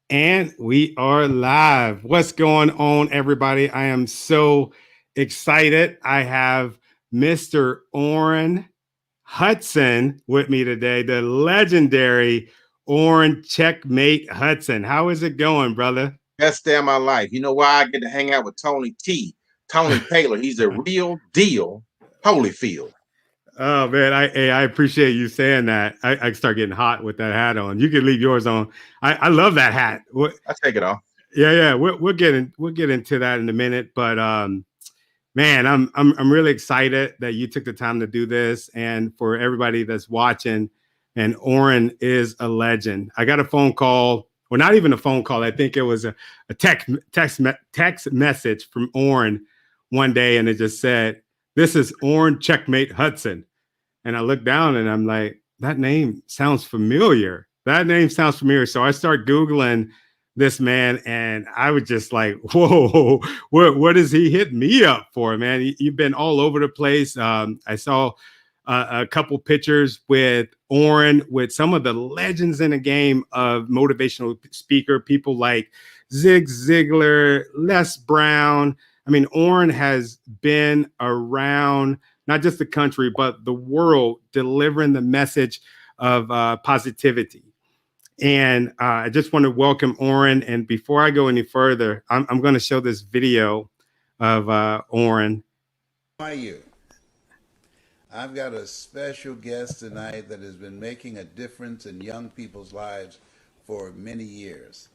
And we are live. What's going on, everybody? I am so excited. I have Mr. Orrin Hudson with me today, the legendary Orrin Checkmate Hudson. How is it going, brother? Best day of my life. You know why I get to hang out with Tony Taylor. He's a real deal Holyfield. Oh man, I appreciate you saying that. I start getting hot with that hat on. You can leave yours on. I love that hat. I take it off. Yeah. We'll get into that in a minute. But man, I'm really excited that you took the time to do this, and for everybody that's watching. And Orrin is a legend. I got a phone call, well, not even a phone call. I think it was a text message from Orrin one day, and it just said, "This is Orrin Checkmate Hudson." And I looked down and I'm like, that name sounds familiar. So I start Googling this man, and I was just like, whoa, what is he hitting me up for, man? You've been all over the place. I saw a couple pictures with Orrin, with some of the legends in the game of motivational speaker, people like Zig Ziglar, Les Brown. I mean, Orrin has been around not just the country, but the world, delivering the message of positivity. And I just want to welcome Orrin. And before I go any further, I'm going to show this video of Orrin. How are you? I've got a special guest tonight that has been making a difference in young people's lives for many years.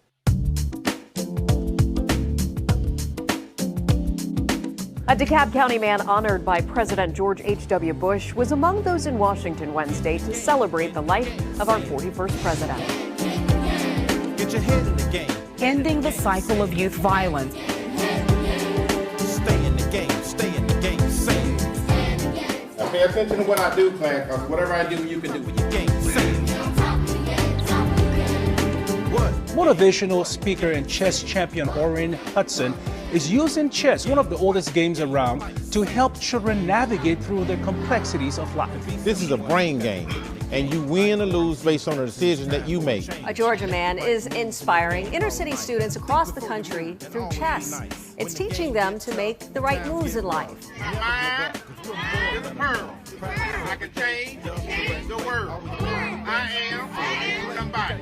A DeKalb County man honored by President George H.W. Bush was among those in Washington Wednesday to celebrate the life of our 41st president. Get your head in the game. Ending the cycle of youth violence. Stay in the game, stay in the game, say it. Now pay attention to what I do, Clark, because whatever I do, you can do with your game. Say it. What? Motivational speaker and chess champion Orrin Hudson is using chess, one of the oldest games around, to help children navigate through the complexities of life. This is a brain game, and you win or lose based on the decision that you make. A Georgia man is inspiring inner city students across the country through chess. It's teaching them to make the right moves in life. I is a pearl. I can change the world. I am somebody.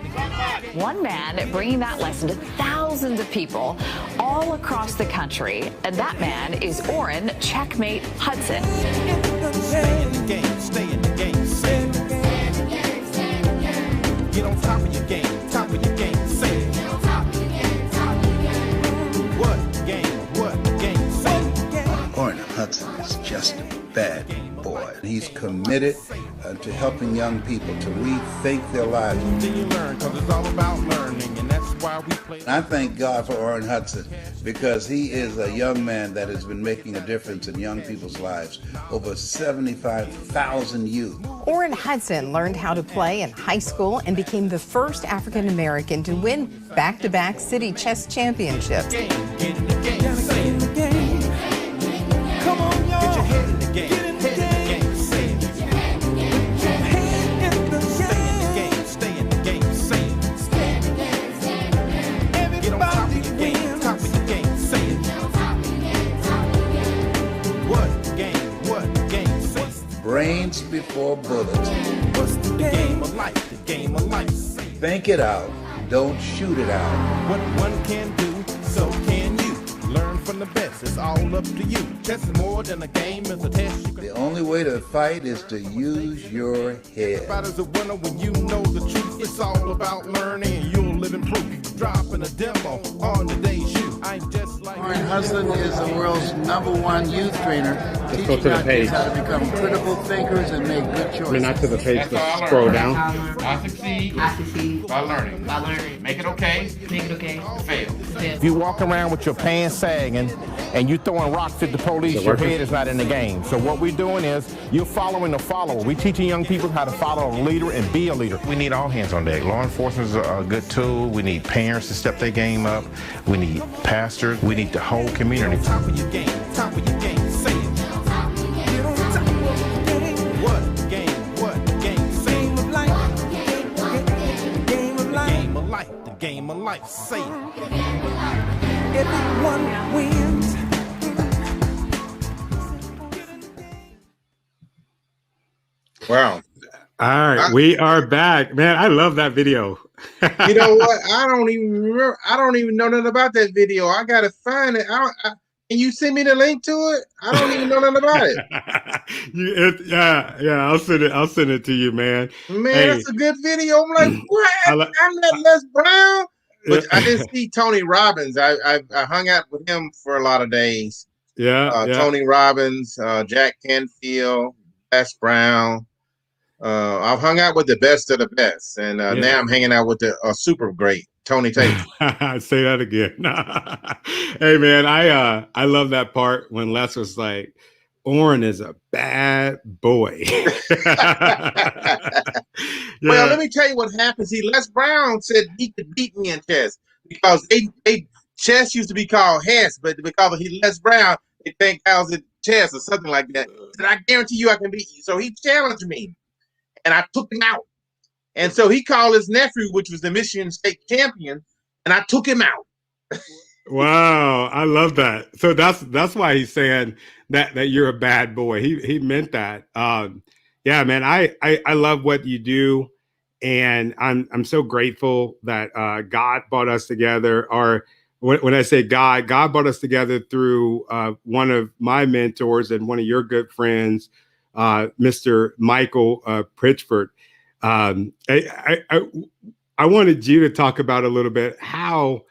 One man bringing that lesson to thousands of people all across the country, and that man is Orrin Checkmate Hudson. Stay in the game, stay in the game, say it. Get on top of your game, say it. What game, say it. Orrin Hudson is just a bad boy. He's committed to helping young people to rethink their lives. Then you learn, because it's all about learning, and that's why we play. I thank God for Orrin Hudson because he is a young man that has been making a difference in young people's lives. Over 75,000 youth. Orrin Hudson learned how to play in high school and became the first African American to win back-to-back city chess championships. Get in the game, say it. Come on, y'all. Get your head in the game. Get in the game, say it. Stay in the game, say it. Get on top of your game, say it. What game, say it. Brains before bullets. What's the game of life? The game of life. Think it out. Don't shoot it out. What one can do, so can you. Learn from the best, it's all up to you. Chess is more than a game, it's a test. The only way to fight is to use your head. Everybody's a winner when you know the truth. It's all about learning and you'll live in proof. Dropping a demo on today's shoe. I'm just like Orrin Hudson is the world's #1 youth trainer. Let's go to the page. How to become critical thinkers and make good choices. I mean, not to the page, but scroll down. I succeed by learning. Make it okay. Fail. If you walk around with your pants sagging and you throwing rocks at the police, your head is not in the game. So what we're doing is you're following the follower. We're teaching young people how to follow a leader and be a leader. We need all hands on deck. Law enforcement is a good tool. We need parents to step their game up. We need pastors. We need the whole community. Top of your game, say it. Get on top of your game. What game, say it. Game of life. Game of life. game of life. Say it. Everyone wins. Wow. All right, we are back, man. I love that video. You know what? I don't even remember. I don't even know nothing about that video. I gotta find it. Can you send me the link to it? I don't even know nothing about it. Yeah. I'll send it to you, man. Man, Hey, that's a good video. I'm like, what? I I'm not Les Brown. But I didn't see Tony Robbins. I hung out with him for a lot of days. Yeah. Tony Robbins, Jack Canfield, Les Brown. I've hung out with the best of the best, and now I'm hanging out with the super great Tony Taylor. Say that again. Hey, man, I love that part when Les was like, "Orrin is a bad boy." Well, let me tell you what happened. See, Les Brown said he could beat me in chess because chess used to be called Hess, but because he Les Brown, they think I was in chess or something like that. He said, I guarantee you I can beat you. So he challenged me. And I took him out. And so he called his nephew, which was the Michigan State champion, and I took him out. Wow, I love that. So that's why he's saying that you're a bad boy. He meant that. Yeah, man, I love what you do, and I'm so grateful that God brought us together. Or when I say God brought us together through one of my mentors and one of your good friends, Mr. Michael Pritchford. I wanted you to talk about a little bit how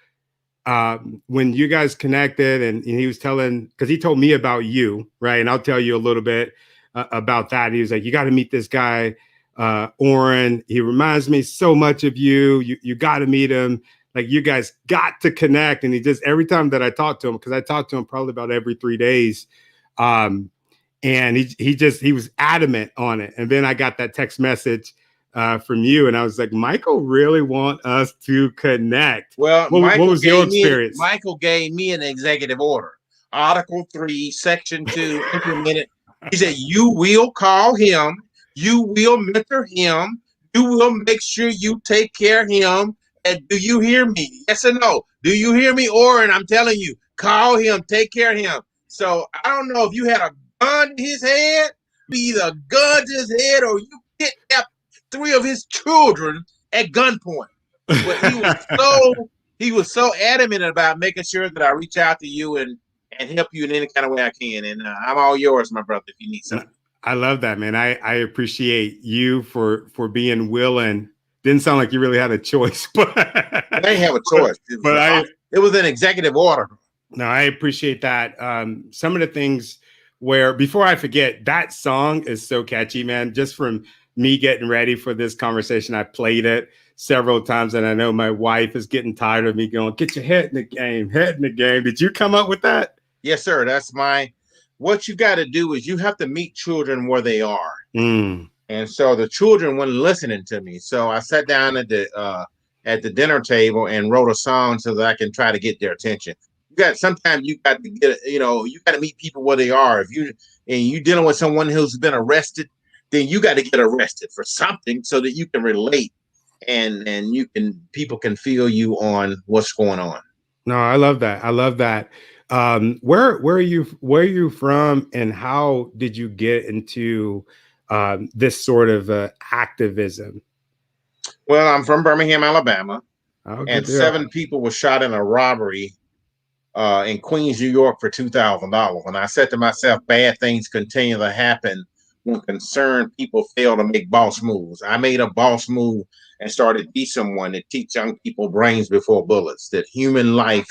when you guys connected and he was telling, because he told me about you, right? And I'll tell you a little bit about that. He was like, you got to meet this guy, Orrin. He reminds me so much of you. You got to meet him. Like, you guys got to connect. And he just, every time that I talk to him, because I talk to him probably about every 3 days, and he was adamant on it. And then I got that text message from you, and I was like, Michael really want us to connect. Well, what was your experience? Michael gave me an executive order, Article 3, Section 2, implemented. He said, you will call him, you will mentor him, you will make sure you take care of him. And do you hear me? Yes or no? Do you hear me, Orrin? I'm telling you, call him, take care of him. So I don't know if you had a gun to his head, either a gun to his head, or you kidnapped 3 of his children at gunpoint. But he was so adamant about making sure that I reach out to you and help you in any kind of way I can. And I'm all yours, my brother, if you need something. I love that, man. I appreciate you for being willing. Didn't sound like you really had a choice, but I didn't have a choice. It was an executive order. No, I appreciate that. Some of the things where, before I forget, that song is so catchy, man. Just from me getting ready for this conversation, I played it several times, and I know my wife is getting tired of me going, get your head in the game, head in the game. Did you come up with that? Yes, sir. That's what you got to do is you have to meet children where they are. And so the children weren't listening to me. So I sat down at the dinner table and wrote a song so that I can try to get their attention. Sometimes you got to get, you got to meet people where they are. If you're dealing with someone who's been arrested, then you got to get arrested for something so that you can relate and people can feel you on what's going on. No, I love that. I love that. Where are you from, and how did you get into this sort of activism? Well, I'm from Birmingham, Alabama, and 7 people were shot in a robbery in Queens, New York for $2,000. And I said to myself, bad things continue to happen when concerned people fail to make boss moves. I made a boss move and started to be someone that teach young people brains before bullets, that human life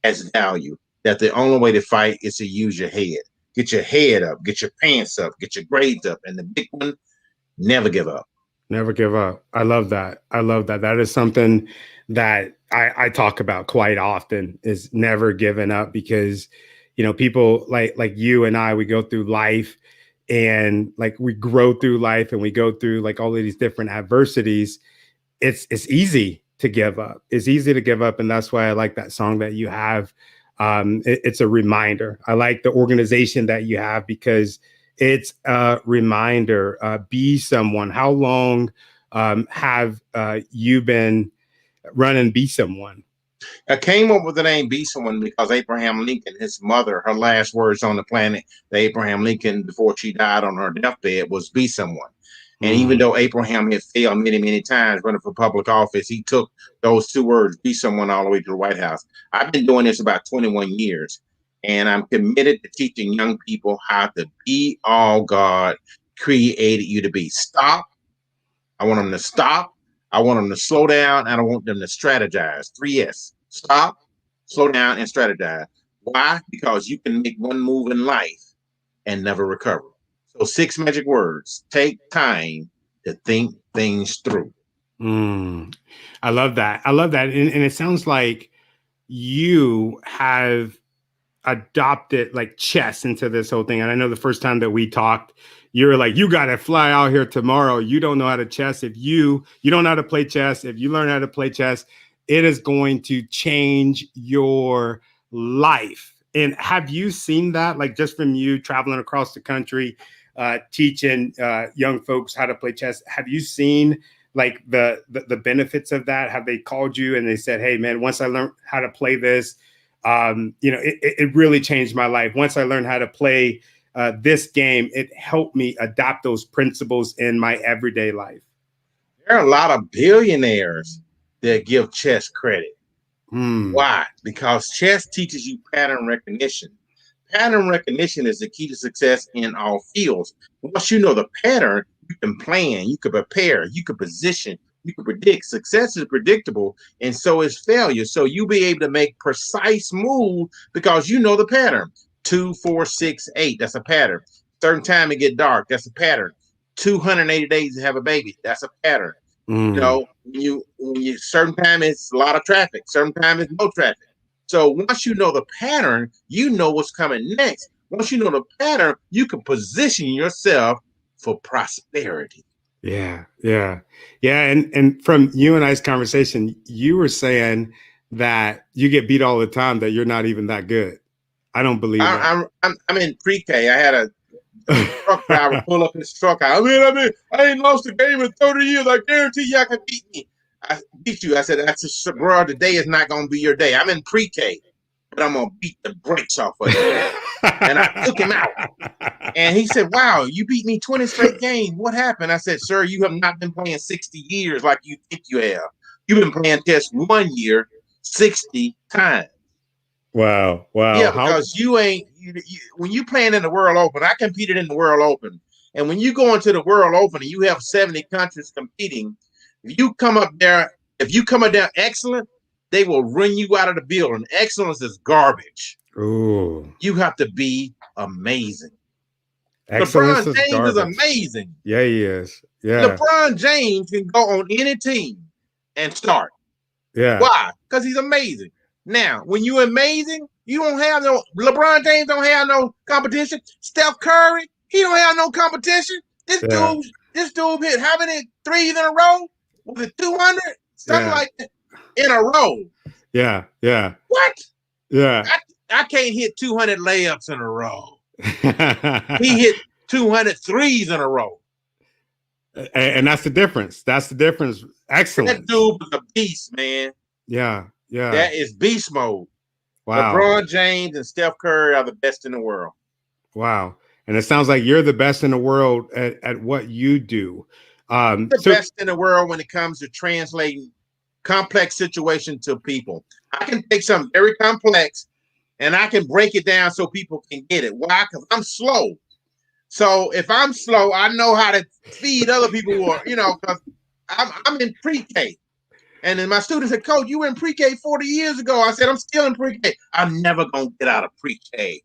has value, that the only way to fight is to use your head. Get your head up, get your pants up, get your grades up. And the big one, never give up. Never give up. I love that. I love that. That is something that I talk about quite often, is never giving up, because, people like you and I, we go through life, and like we grow through life, and we go through like all of these different adversities. It's easy to give up. It's easy to give up. And that's why I like that song that you have. It's a reminder. I like the organization that you have, because it's a reminder. Be someone. How long have you been run and be someone? I came up with the name Be Someone because Abraham Lincoln, his mother, her last words on the planet, the Abraham Lincoln before she died on her deathbed, was be someone. And even though Abraham had failed many, many times running for public office, he took those 2 words, be someone, all the way to the White House. I've been doing this about 21 years, and I'm committed to teaching young people how to be all God created you to be. Stop. I want them to stop. I want them to slow down, and I want them to strategize. 3S. Stop, slow down, and strategize. Why? Because you can make one move in life and never recover. So 6 magic words. Take time to think things through. I love that. I love that. And it sounds like you have adopted like chess into this whole thing. And I know the first time that we talked, you were like, you got to fly out here tomorrow. You don't know how to chess. If you don't know how to play chess, if you learn how to play chess, it is going to change your life. And have you seen that, like just from you traveling across the country, teaching young folks how to play chess? Have you seen like the benefits of that? Have they called you and they said, hey man, once I learned how to play this, it really changed my life. Once I learned how to play this game, it helped me adopt those principles in my everyday life? There are a lot of billionaires that give chess credit. Why? Because chess teaches you pattern recognition. Pattern recognition is the key to success in all fields. Once you know the pattern, you can plan, you can prepare, you can position, you can predict. Success is predictable, and so is failure. So you'll be able to make precise moves because you know the pattern. 2, 4, 6, 8. That's a pattern. Certain time it get dark. That's a pattern. 280 days to have a baby. That's a pattern. You know, when you certain time it's a lot of traffic, certain time it's no traffic. So once you know the pattern, you know what's coming next. Once you know the pattern, you can position yourself for prosperity. Yeah. And from you and I's conversation, you were saying that you get beat all the time, that you're not even that good. I don't believe that. I'm in pre-K. I had a truck driver pull up his truck. I ain't lost a game in 30 years. I guarantee you I can beat me. I beat you. I said, that's bro, today is not going to be your day. I'm in pre-K, but I'm going to beat the brakes off of you. And I took him out. And he said, wow, you beat me 20 straight games. What happened? I said, sir, you have not been playing 60 years like you think you have. You've been playing chess 1 year, 60 times. Wow. Yeah, because when you playing in the World Open, I competed in the World Open. And when you go into the World Open and you have 70 countries competing, if you come up there excellent, they will run you out of the building. Excellence is garbage. Ooh. You have to be amazing. Excellence LeBron James is amazing. Yeah, he is. Yeah. LeBron James can go on any team and start. Yeah. Why? Because he's amazing. Now, when you're amazing, you don't have LeBron James don't have no competition. Steph Curry, he don't have no competition. This dude hit how many threes in a row? Was it 200? Something like that in a row. Yeah. What? Yeah. I can't hit 200 layups in a row. He hit 200 threes in a row. And that's the difference. Excellent. That dude was a beast, man. Yeah. That is beast mode. Wow. LeBron James and Steph Curry are the best in the world. Wow. And it sounds like you're the best in the world at what you do. Best in the world when it comes to translating complex situations to people. I can take something very complex and I can break it down so people can get it. Why? Because I'm slow. So if I'm slow, I know how to feed other people who are, because I'm in pre-K. And then my students said, Coach, you were in pre-K 40 years ago. I said, I'm still in pre-K. I'm never going to get out of pre-K.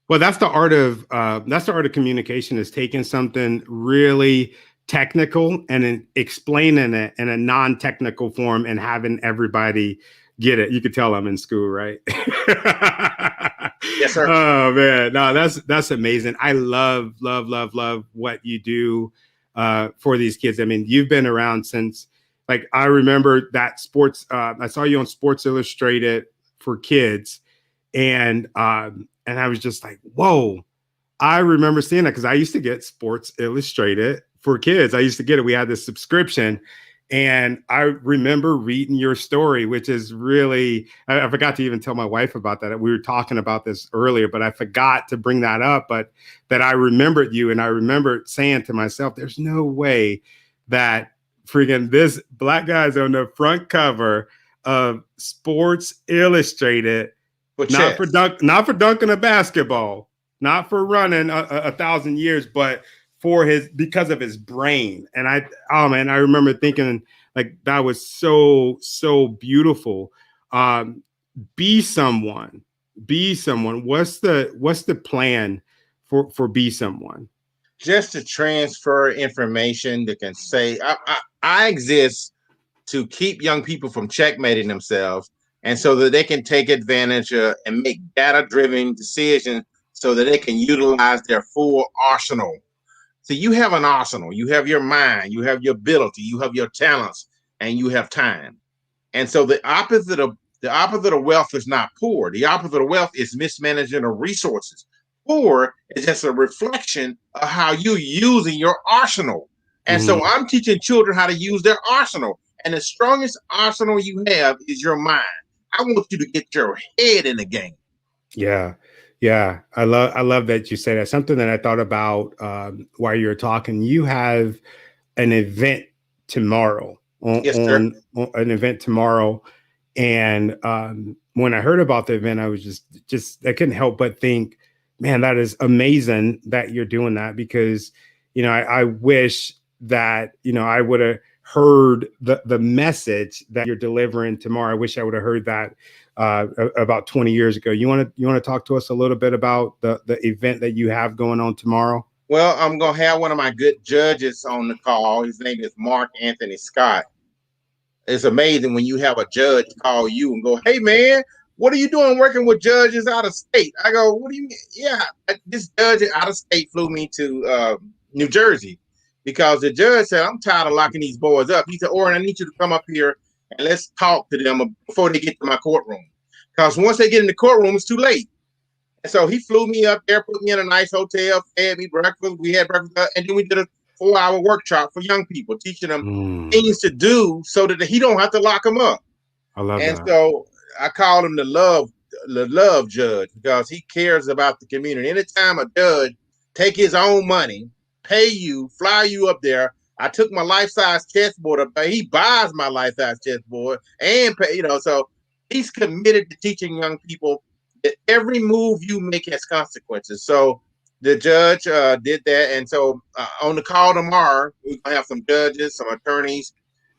Well, that's the art of communication, is taking something really technical and then explaining it in a non-technical form and having everybody get it. You could tell I'm in school, right? Yes, sir. Oh man, no, that's amazing. I love what you do for these kids. I mean, you've been around since, like, I remember that sports. I saw you on Sports Illustrated for kids, and I was just like, whoa. I remember seeing that because I used to get Sports Illustrated for kids. I used to get it. We had this subscription, And I remember reading your story, which is really, I forgot to even tell my wife about that. We were talking about this earlier, but I forgot to bring that up, but that I remembered you. And I remember saying to myself, there's no way that freaking this black guy's on the front cover of Sports Illustrated, not for dunking a basketball, not for running a 1,000 years, but because of his brain. And I remember thinking like that was so beautiful. Be someone. What's the plan for Be Someone? Just to transfer information that can say, I exist to keep young people from checkmating themselves, and so that they can take advantage and make data-driven decisions so that they can utilize their full arsenal. So you have an arsenal, you have your mind, you have your ability, you have your talents, and you have time. And so the opposite of wealth is not poor. The opposite of wealth is mismanagement of resources. Poor is just a reflection of how you're using your arsenal. And so I'm teaching children how to use their arsenal. And the strongest arsenal you have is your mind. I want you to get your head in the game. Yeah. Yeah, I love that you say that. Something that I thought about while you were talking. You have an event tomorrow. Yes, sir. On an event tomorrow, and when I heard about the event, I was just I couldn't help but think, man, that is amazing that you're doing that, because I wish that I would have heard the message that you're delivering tomorrow. I wish I would have heard that about 20 years ago. You want to talk to us a little bit about the event that you have going on tomorrow? Well, I'm going to have one of my good judges on the call. His name is Mark Anthony Scott. It's amazing when you have a judge call you and go, hey, man, what are you doing working with judges out of state? I go, what do you mean? Yeah, this judge out of state flew me to New Jersey because the judge said, I'm tired of locking these boys up. He said, Orrin, I need you to come up here and let's talk to them before they get to my courtroom. Because once they get in the courtroom, it's too late. And so he flew me up there, put me in a nice hotel, fed me breakfast. We had breakfast, and then we did a 4-hour workshop for young people, teaching them things to do so that he don't have to lock them up. I love that. And so I call him the love judge, because he cares about the community. Anytime a judge take his own money, pay you, fly you up there. I took my life-size chessboard up there. He buys my life-size chessboard and pay, so he's committed to teaching young people that every move you make has consequences. So the judge did that. And so on the call tomorrow, we're going to have some judges, some attorneys,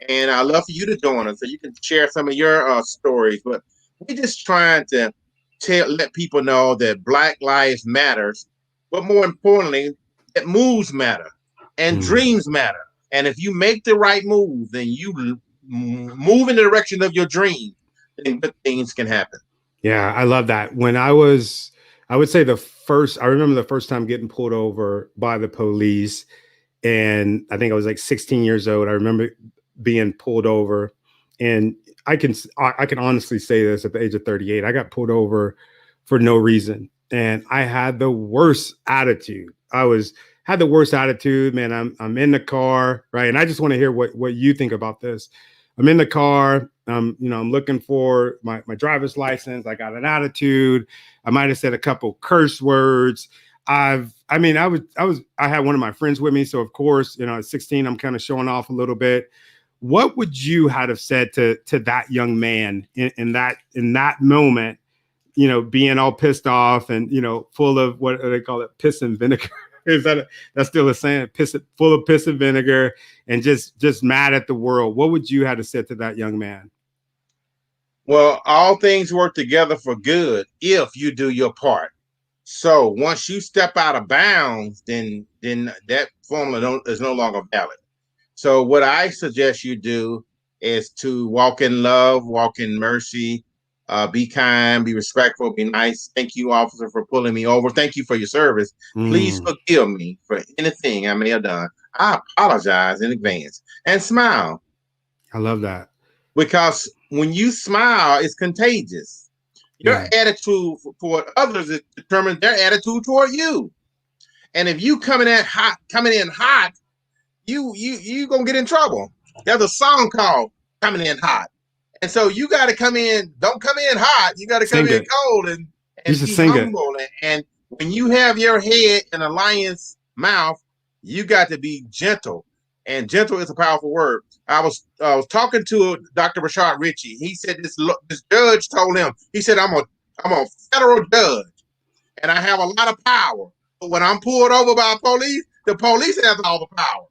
and I'd love for you to join us so you can share some of your stories. But we're just trying to let people know that Black lives matters, but more importantly, that moves matter and dreams matter. And if you make the right move, then you move in the direction of your dream, then good things can happen. Yeah, I love that. When I would say I remember the first time getting pulled over by the police, and I think I was like 16 years old. I remember being pulled over, and I can honestly say this at the age of 38, I got pulled over for no reason. And I had the worst attitude. Had the worst attitude, man. I'm in the car, right? And I just want to hear what you think about this. I'm in the car. I'm looking for my driver's license. I got an attitude. I might have said a couple curse words. I had one of my friends with me. So of course, at 16, I'm kind of showing off a little bit. What would you have said to that young man in that moment, being all pissed off and, full of what do they call it? Piss and vinegar. That's still a saying, full of piss and vinegar, and just mad at the world. What would you have to say to that young man? Well, all things work together for good if you do your part. So once you step out of bounds, then that formula is no longer valid. So what I suggest you do is to walk in love, walk in mercy, be kind, be respectful, be nice. Thank you, officer, for pulling me over. Thank you for your service. Please forgive me for anything I may have done. I apologize in advance. And smile. I love that. Because when you smile, it's contagious. Your attitude toward others determines their attitude toward you. And if you coming in hot, you gonna get in trouble. There's a song called "Coming In Hot," and so you got to come in. Don't come in hot. You got to come in cold and be humble. And when you have your head in a lion's mouth, you got to be gentle. And gentle is a powerful word. I was talking to Dr. Rashad Ritchie. He said this judge told him. He said, "I'm a federal judge, and I have a lot of power. But when I'm pulled over by police, the police has all the power.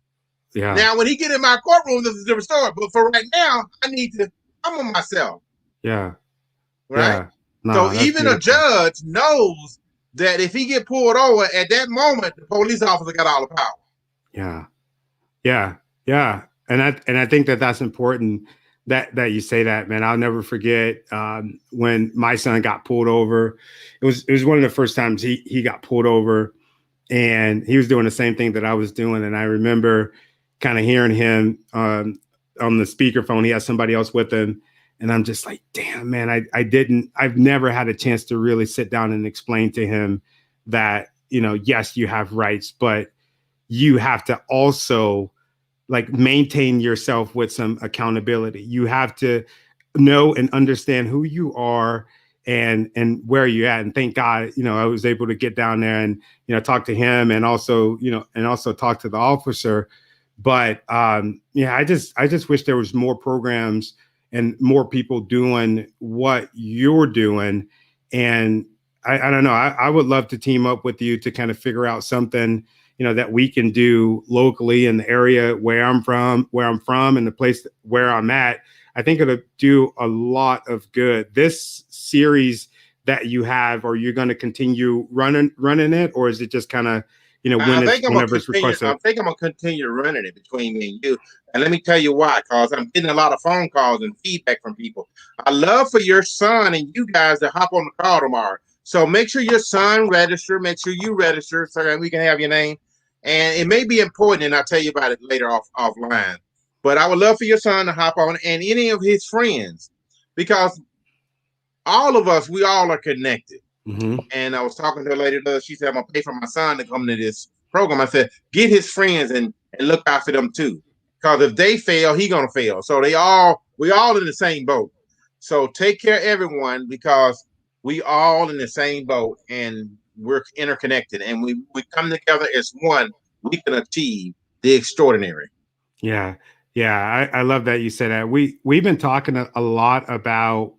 Yeah. Now, when he get in my courtroom, this is a different story. But for right now, I'm on myself. Yeah. Right. Yeah. No, so even beautiful. A judge knows that if he get pulled over at that moment, the police officer got all the power. Yeah. Yeah. Yeah. And I think that's important that you say that, man. I'll never forget when my son got pulled over. It was one of the first times he got pulled over, and he was doing the same thing that I was doing. And I remember kind of hearing him on the speakerphone. He had somebody else with him. And I'm just like, damn, man, I've never had a chance to really sit down and explain to him that, yes, you have rights, but you have to also like maintain yourself with some accountability. You have to know and understand who you are and where you're at. And thank God, I was able to get down there and, talk to him and also, talk to the officer. But I just wish there was more programs and more people doing what you're doing. And I don't know, I would love to team up with you to kind of figure out something, that we can do locally in the area where I'm from and the place where I'm at. I think it'll do a lot of good. This series that you have, are you going to continue running it, or is it just kind of, whenever it's requested? I think I'm going to continue running it between me and you. And let me tell you why, because I'm getting a lot of phone calls and feedback from people. I love for your son and you guys to hop on the call tomorrow. So make sure your son register. Make sure you register so that we can have your name. And it may be important, and I'll tell you about it later offline. But I would love for your son to hop on and any of his friends, because all of us, we all are connected. Mm-hmm. And I was talking to a lady, she said, I'm going to pay for my son to come to this program. I said, get his friends and look out for them too. Because if they fail, he's going to fail. So we all in the same boat. So take care of everyone, because we all in the same boat and we're interconnected. And we come together as one, we can achieve the extraordinary. Yeah. Yeah. I love that you said that. We've been talking a lot about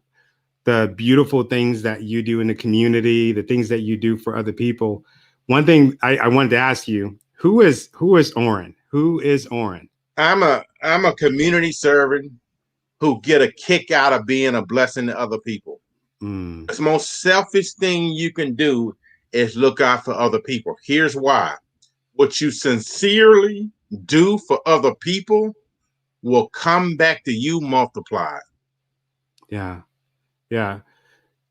the beautiful things that you do in the community, the things that you do for other people. One thing I wanted to ask you, who is Orrin? Who is Orrin? I'm a community servant who get a kick out of being a blessing to other people. The most selfish thing you can do is look out for other people. Here's why. What you sincerely do for other people will come back to you multiplied. Yeah. Yeah.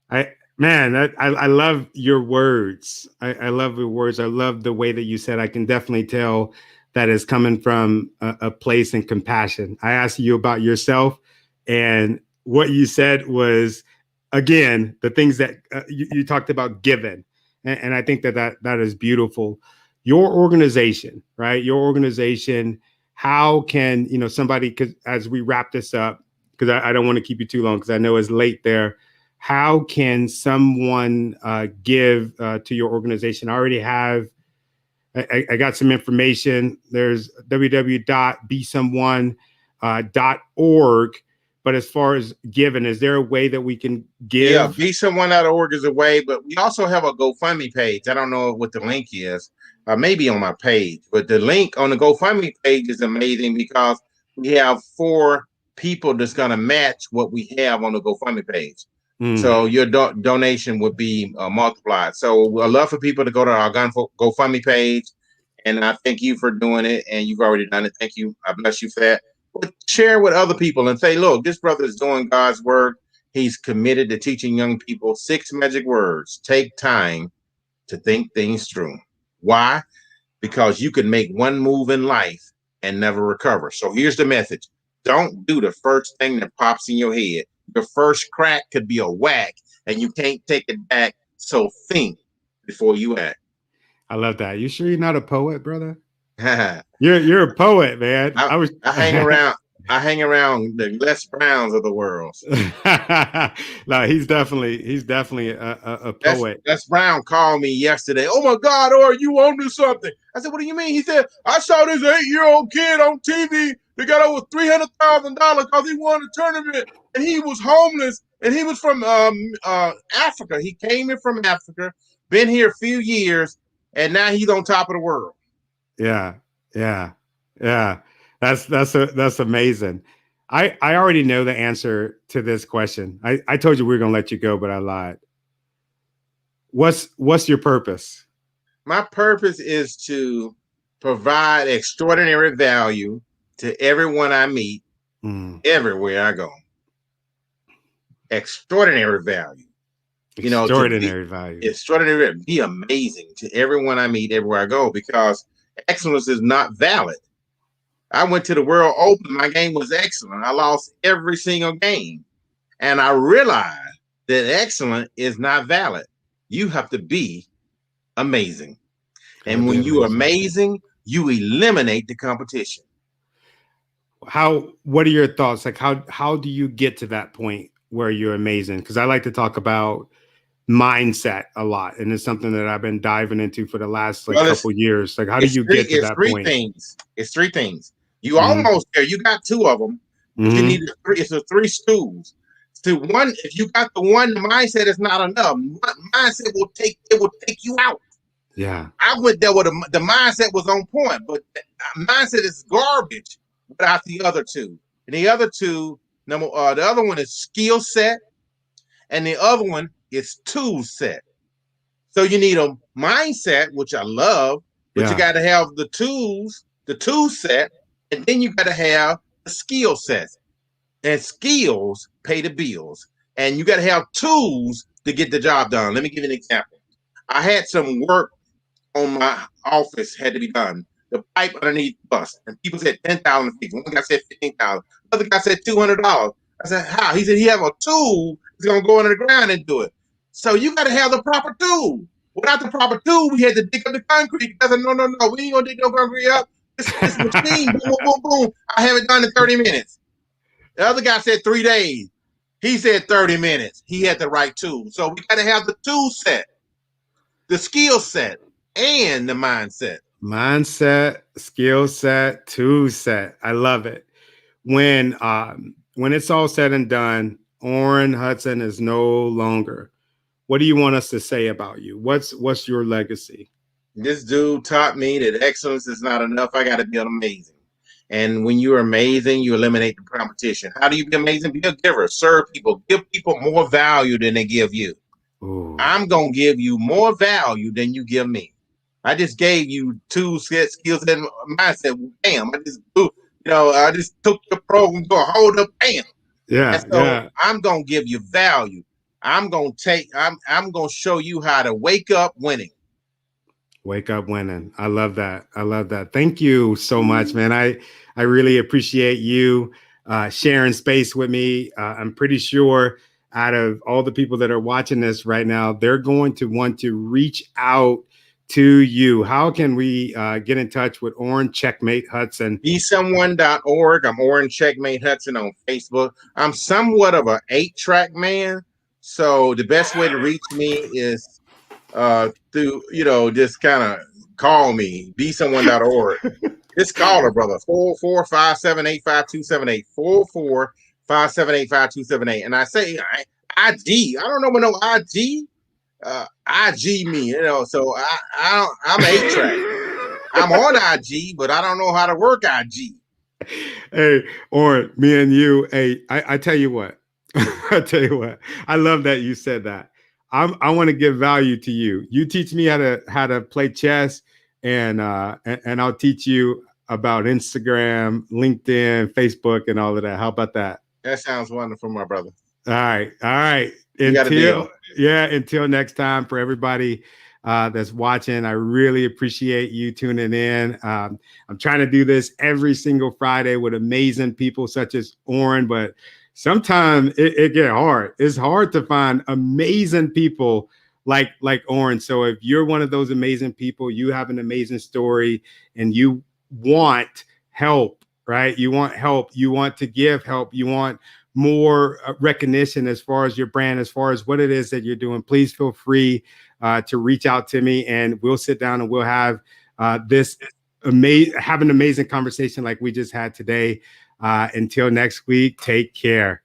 I love your words. I love your words. I love the way that you said, I can definitely tell that is coming from a place in compassion. I asked you about yourself, and what you said was, again, the things that you talked about giving. And I think that is beautiful. Your organization, right? Your organization, how can, somebody, because as we wrap this up, because I don't want to keep you too long, because I know it's late there. How can someone give to your organization? I already have, I got some information. There's www.besomeone.org. But as far as giving, is there a way that we can give? Yeah, besomeone.org is a way, but we also have a GoFundMe page. I don't know what the link is. Maybe on my page, but the link on the GoFundMe page is amazing, because we have 4 people that's going to match what we have on the GoFundMe page. So your donation would be multiplied. So I'd love for people to go to our GoFundMe page. And I thank you for doing it. And you've already done it. Thank you. I bless you for that. But share with other people and say, look, this brother is doing God's work. He's committed to teaching young people 6 magic words. Take time to think things through. Why? Because you can make one move in life and never recover. So here's the message. Don't do the first thing that pops in your head. Your first crack could be a whack, and you can't take it back. So think before you act. I love that. You sure you're not a poet, brother? You're a poet, man. I hang around. I hang around the Les Browns of the world. No, he's definitely a poet. Les Brown called me yesterday. Oh my God, or you won't do something. I said, what do you mean? He said, I saw this 8-year-old kid on TV that got over $300,000 because he won a tournament and he was homeless and he was from Africa. He came in from Africa, been here a few years, and now he's on top of the world. Yeah. That's amazing. I already know the answer to this question. I told you we were gonna let you go, but I lied. What's your purpose? My purpose is to provide extraordinary value to everyone I meet, everywhere I go. Extraordinary value. Extraordinary value. Extraordinary, be amazing to everyone I meet, everywhere I go, because excellence is not valid. I went to the World Open. My game was excellent. I lost every single game. And I realized that excellent is not valid. You have to be amazing. And when you're amazing, you eliminate the competition. What are your thoughts? Like how do you get to that point where you're amazing? Because I like to talk about mindset a lot, and it's something that I've been diving into for the last couple years. Like, how do you get to that point? It's three things. You almost there. You got two of them. But you need it's the three stools. To one, if you got the one, the mindset is not enough. Mindset will take you out. Yeah, I went there with the mindset was on point, but the mindset is garbage without the other two. And the other two, the other one is skill set, and the other one is tool set. So you need a mindset, which I love, but you got to have the tools, the tool set, and then you got to have the skill sets. And skills pay the bills, and you got to have tools to get the job done. Let me give you an example. I had some work on my office had to be done. The pipe underneath the bus, and people said 10,000 feet. One guy said 15,000. Other guy said $200. I said, how? He said he have a tool. He's gonna go under the ground and do it. So you got to have the proper tool. Without the proper tool, we had to dig up the concrete. I said, no, we ain't gonna dig no concrete up. This machine, boom, boom, boom. I have it done in 30 minutes. The other guy said 3 days. He said 30 minutes. He had the right tool. So we got to have the tool set, the skill set, and the mindset. Mindset, skill set, tool set. I love it. When it's all said and done, Orrin Hudson is no longer. What do you want us to say about you? What's your legacy? This dude taught me that excellence is not enough. I got to be amazing. And when you're amazing, you eliminate the competition. How do you be amazing? Be a giver. Serve people. Give people more value than they give you. Ooh. I'm going to give you more value than you give me. I just gave you two skills and mindset. Bam. I just took your program, go hold up, bam. Yeah. And so I'm going to give you value. I'm going to show you how to wake up winning. Wake up winning. I love that. Thank you so much, man. I really appreciate you sharing space with me. I'm pretty sure out of all the people that are watching this right now, they're going to want to reach out to you. How can we get in touch with Orrin Checkmate Hudson? BeSomeone.org. I'm Orrin Checkmate Hudson on Facebook. I'm somewhat of an 8-track man. So the best way to reach me is through, just kind of call me, BeSomeone.org. Just call her, brother. 445-785-278. 445-785-278. And I say IG. I don't know what no IG. IG me, so I'm 8-track. I'm on IG, but I don't know how to work IG. Hey, Orrin, me and you, I tell you what. I love that you said that. I want to give value to you. You teach me how to play chess, and I'll teach you about Instagram, LinkedIn, Facebook, and all of that. How about that? That sounds wonderful, my brother. All right. Until next time, for everybody that's watching, I really appreciate you tuning in. I'm trying to do this every single Friday with amazing people such as Orrin, but sometimes it get hard. It's hard to find amazing people like Orrin. So if you're one of those amazing people, you have an amazing story, and you want help, right? You want help. You want to give help. You want more recognition as far as your brand, as far as what it is that you're doing. Please feel free to reach out to me, and we'll sit down and we'll have have an amazing conversation like we just had today. Until next week, take care.